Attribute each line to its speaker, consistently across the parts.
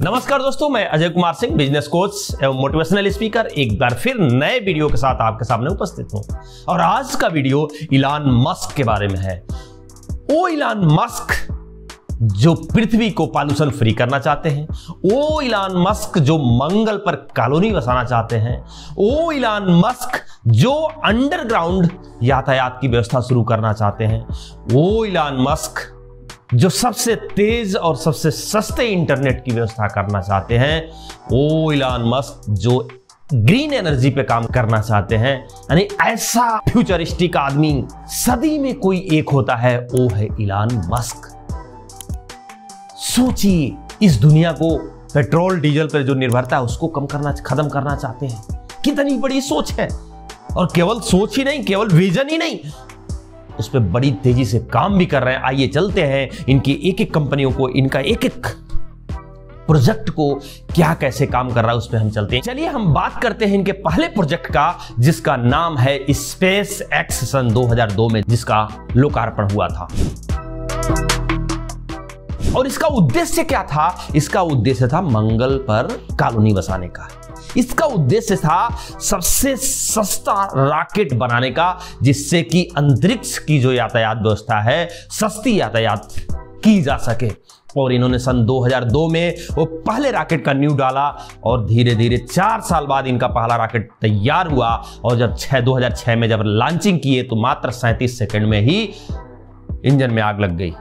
Speaker 1: नमस्कार दोस्तों, मैं अजय कुमार सिंह, बिजनेस कोच एवं मोटिवेशनल स्पीकर, एक बार फिर नए वीडियो के साथ आपके सामने उपस्थित हूं। और आज का वीडियो इलॉन मस्क के बारे में है। वो इलॉन मस्क जो पृथ्वी को पॉल्यूशन फ्री करना चाहते हैं, वो इलॉन मस्क जो मंगल पर कॉलोनी बसाना चाहते हैं, वो इलॉन मस्क जो अंडरग्राउंड यातायात की व्यवस्था शुरू करना चाहते हैं, वो इलॉन मस्क जो सबसे तेज और सबसे सस्ते इंटरनेट की व्यवस्था करना चाहते हैं, वो इलॉन मस्क जो ग्रीन एनर्जी पे काम करना चाहते हैं। यानी ऐसा फ्यूचरिस्टिक आदमी सदी में कोई एक होता है, वो है इलॉन मस्क। सोचिए, इस दुनिया को पेट्रोल डीजल पर जो निर्भरता है उसको खत्म करना चाहते हैं। कितनी बड़ी सोच है। और केवल सोच ही नहीं, केवल विजन ही नहीं, उस पर बड़ी तेजी से काम भी कर रहे हैं। आइए चलते हैं इनकी एक एक कंपनियों को, इनका एक एक प्रोजेक्ट को क्या कैसे काम कर रहा है उस पर हम चलते हैं। चलिए हम बात करते हैं इनके पहले प्रोजेक्ट का, जिसका नाम है स्पेस एक्स। सन 2002 में जिसका लोकार्पण हुआ था। और इसका उद्देश्य क्या था? इसका उद्देश्य था मंगल पर कॉलोनी बसाने का। इसका उद्देश्य था सबसे सस्ता रॉकेट बनाने का, जिससे कि अंतरिक्ष की जो यातायात व्यवस्था है, सस्ती यातायात की जा सके। और इन्होंने सन 2002 में वो पहले रॉकेट का न्यू डाला और धीरे धीरे 4 साल बाद इनका पहला रॉकेट तैयार हुआ। और जब 2006 में जब लॉन्चिंग किए तो मात्र 37 सेकंड में ही इंजन में आग लग गई।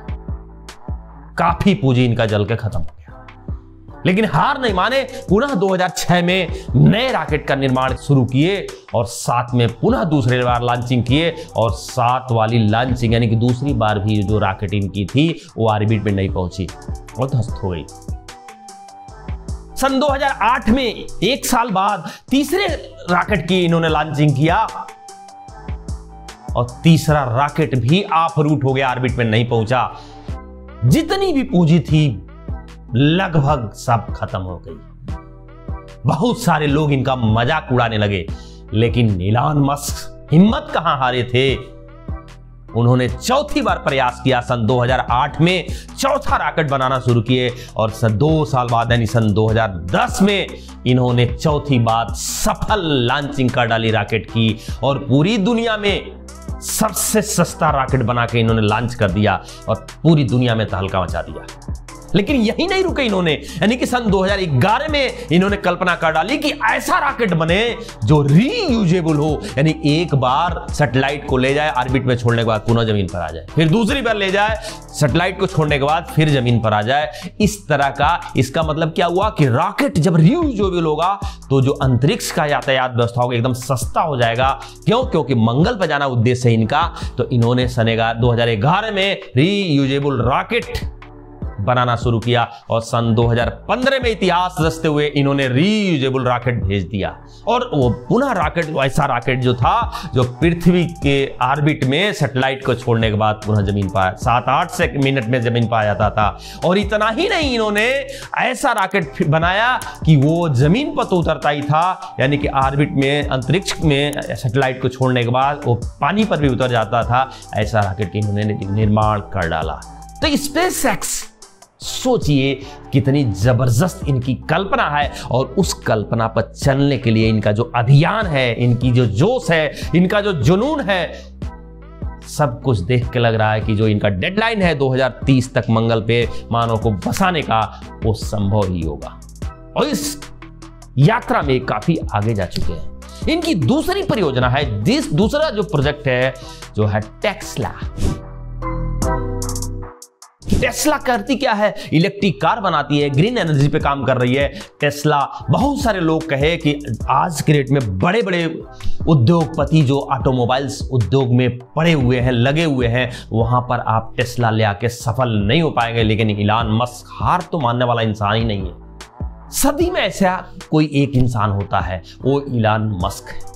Speaker 1: काफी पूंजी इनका जल के खत्म हो गया। लेकिन हार नहीं माने, पुनः 2006 में नए रॉकेट का निर्माण शुरू किए और साथ में पुनः दूसरी बार लॉन्चिंग किए। और 7 वाली लॉन्चिंग यानी कि दूसरी बार भी जो रॉकेट इनकी थी वो ऑर्बिट में नहीं पहुंची और ध्वस्त हो गई। सन 2008 में 1 साल बाद तीसरे रॉकेट की इन्होंने लॉन्चिंग किया और तीसरा रॉकेट भी ऑफ रूट हो गया, ऑर्बिट में नहीं पहुंचा। जितनी भी पूंजी थी लगभग सब खत्म हो गई। बहुत सारे लोग इनका मजाक उड़ाने लगे, लेकिन इलॉन मस्क हिम्मत कहां हारे थे। उन्होंने चौथी बार प्रयास किया। सन 2008 में चौथा रॉकेट बनाना शुरू किए और 2 साल बाद यानी सन 2010 में इन्होंने चौथी बार सफल लॉन्चिंग कर डाली रॉकेट की। और पूरी दुनिया में सबसे सस्ता रॉकेट बना के इन्होंने लॉन्च कर दिया और पूरी दुनिया में तहलका मचा दिया। लेकिन यही नहीं रुके इन्होंने, यानी कि सन 2011 में इन्होंने कल्पना कर डाली कि ऐसा रॉकेट बने जो रीयूजेबल हो, यानी एक बार सैटेलाइट को ले जाए, ऑर्बिट में छोड़ने के बाद पुनः जमीन पर आ जाए, फिर दूसरी बार ले जाए, सैटेलाइट को छोड़ने के बाद फिर जमीन पर आ जाए। इस तरह का इसका मतलब क्या हुआ कि रॉकेट जब रीयूजेबल होगा तो जो अंतरिक्ष का यातायात व्यवस्था होगा एकदम सस्ता हो जाएगा। क्योंकि मंगल पर जाना उद्देश्य है इनका। तो इन्होंने सन 2011 में रीयूजेबल रॉकेट बनाना शुरू किया और सन 2015 में इतिहास रचते हुए इन्होंने रीयूजेबल रॉकेट भेज दिया। और वो पुनः रॉकेट, ऐसा रॉकेट जो था जो पृथ्वी के ऑर्बिट में सैटेलाइट को छोड़ने के बाद पुनः जमीन पर 7-8 मिनट में जमीन पर आ जाता था। और इतना ही नहीं, इन्होंने ऐसा रॉकेट बनाया कि वो जमीन पर तो उतरता ही था, यानी कि ऑर्बिट में, अंतरिक्ष में सैटेलाइट को छोड़ने के बाद वो पानी पर भी उतर जाता था। ऐसा रॉकेट इन्होंने निर्माण कर डाला। तो स्पेस एक्स, सोचिए कितनी जबरदस्त इनकी कल्पना है। और उस कल्पना पर चलने के लिए इनका जो अभियान है, इनकी जो जोश है, इनका जो जुनून है, सब कुछ देख के लग रहा है कि जो इनका डेडलाइन है 2030 तक मंगल पे मानव को बसाने का, वो संभव ही होगा। और इस यात्रा में काफी आगे जा चुके हैं। इनकी दूसरी परियोजना है, दूसरा जो प्रोजेक्ट है जो है टेस्ला। टेस्ला करती क्या है? इलेक्ट्रिक कार बनाती है, ग्रीन एनर्जी पे काम कर रही है। टेस्ला, बहुत सारे लोग कहे कि आज के डेट में बड़े बड़े उद्योगपति जो ऑटोमोबाइल्स उद्योग में पड़े हुए हैं, लगे हुए हैं, वहां पर आप टेस्ला ले आके सफल नहीं हो पाएंगे। लेकिन इलॉन मस्क हार तो मानने वाला इंसान ही नहीं है। सदी में ऐसा कोई एक इंसान होता है, वो इलॉन मस्क है।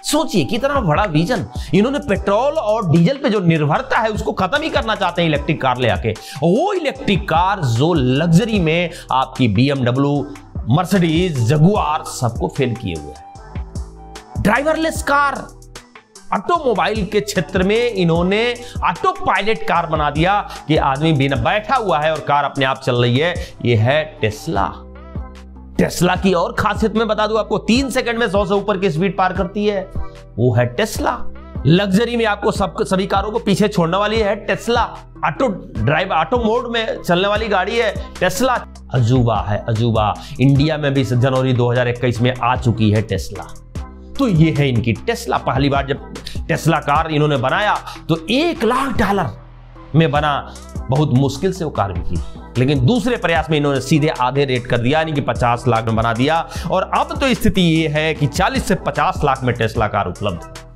Speaker 1: सोचिए कितना बड़ा विजन। इन्होंने पेट्रोल और डीजल पे जो निर्भरता है उसको खत्म ही करना चाहते हैं इलेक्ट्रिक कार ले आके। वो इलेक्ट्रिक कार जो लग्जरी में आपकी BMW, मर्सिडीज, जगुआर सबको फेल किए हुए है। ड्राइवरलेस कार, ऑटोमोबाइल के क्षेत्र में इन्होंने ऑटो पायलट कार बना दिया कि आदमी बिना बैठा हुआ है और कार अपने आप चल रही है। यह है टेस्ला। टेस्ला की और खासियत मैं बता दूं आपको, 3 सेकंड में 100 से ऊपर की स्पीड पार करती है, वो है टेस्ला। लग्जरी में आपको सभी कारों को पीछे छोड़ने वाली है टेस्ला। ऑटो मोड में चलने वाली गाड़ी है टेस्ला। अजूबा है अजूबा, इंडिया में भी जनवरी 2021 में आ चुकी है टेस्ला। तो ये है इनकी टेस्ला। पहली बार जब टेस्ला कार इन्होंने बनाया तो $1 लाख में बना, बहुत मुश्किल से वो कार बिकी, लेकिन दूसरे प्रयास में इन्होंने सीधे आधे रेट कर दिया, यानी कि 50 लाख में बना दिया। और अब तो स्थिति ये है कि 40 से 50 लाख में टेस्ला कार उपलब्ध है।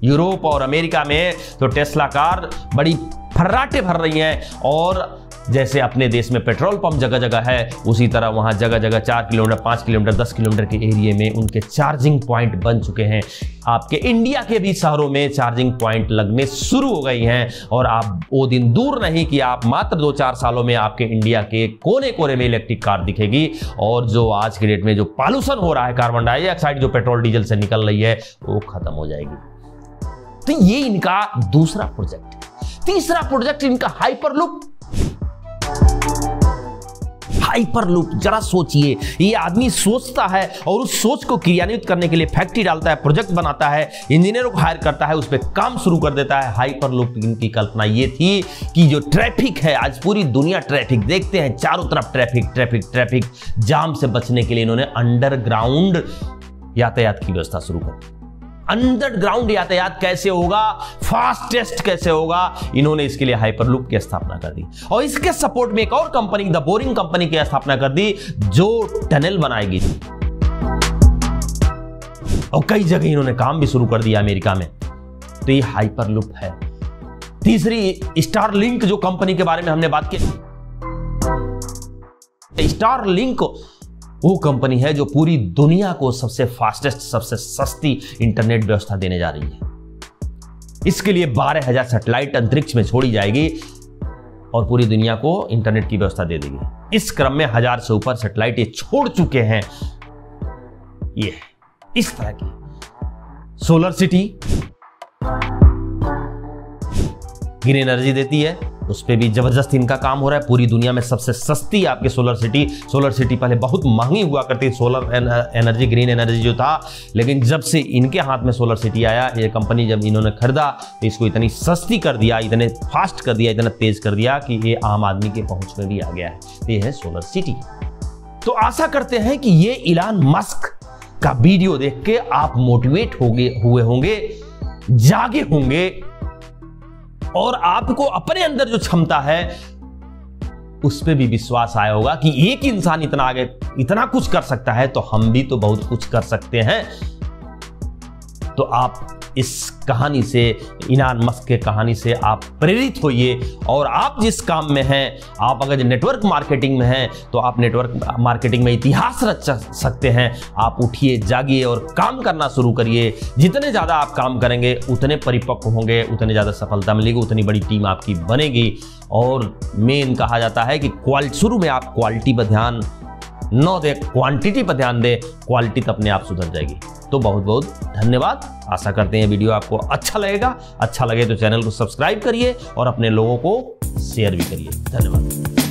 Speaker 1: यूरोप और अमेरिका में तो टेस्ला कार बड़ी फर्राटे भर रही हैं, और जैसे अपने देश में पेट्रोल पंप जगह जगह है, उसी तरह वहां जगह जगह 4 किलोमीटर 5 किलोमीटर 10 किलोमीटर के एरिया में उनके चार्जिंग पॉइंट बन चुके हैं। आपके इंडिया के भी शहरों में चार्जिंग पॉइंट लगने शुरू हो गई हैं, और आप वो दिन दूर नहीं कि आप मात्र 2-4 सालों में आपके इंडिया के कोने कोने में इलेक्ट्रिक कार दिखेगी। और जो आज के डेट में जो पॉल्यूशन हो रहा है, कार्बन डाइऑक्साइड जो पेट्रोल डीजल से निकल रही है, वो खत्म हो जाएगी। तो ये इनका दूसरा प्रोजेक्ट है। तीसरा प्रोजेक्ट इनका हाइपरलूप। हाइपरलूप, जरा सोचिए, ये आदमी सोचता है और उस सोच को क्रियान्वित करने के लिए फैक्ट्री डालता है, प्रोजेक्ट बनाता है, इंजीनियरों को हायर करता है, उस पर काम शुरू कर देता है। हाइपरलूप की कल्पना ये थी कि जो ट्रैफिक है, आज पूरी दुनिया ट्रैफिक देखते हैं, चारों तरफ ट्रैफिक ट्रैफिक ट्रैफिक जाम से बचने के लिए इन्होंने अंडरग्राउंड यातायात की व्यवस्था शुरू कर दी। अंडरग्राउंड यातायात कैसे होगा, फास्टेस्ट कैसे होगा, इन्होंने इसके लिए हाइपरलूप की स्थापना कर दी। और इसके सपोर्ट में एक और कंपनी, द बोरिंग कंपनी की स्थापना कर दी, जो टनल बनाएगी। और कई जगह इन्होंने काम भी शुरू कर दिया अमेरिका में। तो ये हाइपरलूप है। तीसरी स्टारलिंक जो कंपनी के बारे में हमने बात की, स्टारलिंक वो कंपनी है जो पूरी दुनिया को सबसे फास्टेस्ट, सबसे सस्ती इंटरनेट व्यवस्था देने जा रही है। इसके लिए 12,000 सैटेलाइट अंतरिक्ष में छोड़ी जाएगी और पूरी दुनिया को इंटरनेट की व्यवस्था दे देगी। इस क्रम में 1000 से ऊपर सैटेलाइट ये छोड़ चुके हैं। ये इस तरह की सोलर सिटी ग्रीन एनर्जी देती है, उस पर भी जबरदस्त इनका काम हो रहा है। पूरी दुनिया में सबसे सस्ती आपके सोलर सिटी पहले बहुत महंगी हुआ करती, सोलर एनर्जी, ग्रीन एनर्जी जो था, लेकिन जब से इनके हाथ में सोलर सिटी आया, ये कंपनी जब इन्होंने खरीदा तो इसको इतनी सस्ती कर दिया, इतने फास्ट कर दिया, इतना तेज कर दिया कि ये आम आदमी के पहुंच में भी आ गया है। ये है सोलर सिटी। तो आशा करते हैं कि ये इलान मस्क का वीडियो देख के आप मोटिवेट हुए होंगे, जागे होंगे, और आपको अपने अंदर जो क्षमता है उस पे भी विश्वास आया होगा कि एक इंसान इतना आगे, इतना कुछ कर सकता है, तो हम भी तो बहुत कुछ कर सकते हैं। तो आप इस कहानी से, इलान मस्क के कहानी से आप प्रेरित होइए, और आप जिस काम में हैं, आप अगर नेटवर्क मार्केटिंग में हैं तो आप नेटवर्क मार्केटिंग में इतिहास रच सकते हैं। आप उठिए, जागिए और काम करना शुरू करिए। जितने ज़्यादा आप काम करेंगे उतने परिपक्व होंगे, उतने ज़्यादा सफलता मिलेगी, उतनी बड़ी टीम आपकी बनेगी। और मेन कहा जाता है कि शुरू में आप क्वालिटी पर ध्यान न दे, क्वांटिटी पर ध्यान दे, क्वालिटी तो अपने आप सुधर जाएगी। तो बहुत बहुत धन्यवाद। आशा करते हैं वीडियो आपको अच्छा लगेगा। अच्छा लगे तो चैनल को सब्सक्राइब करिए और अपने लोगों को शेयर भी करिए। धन्यवाद।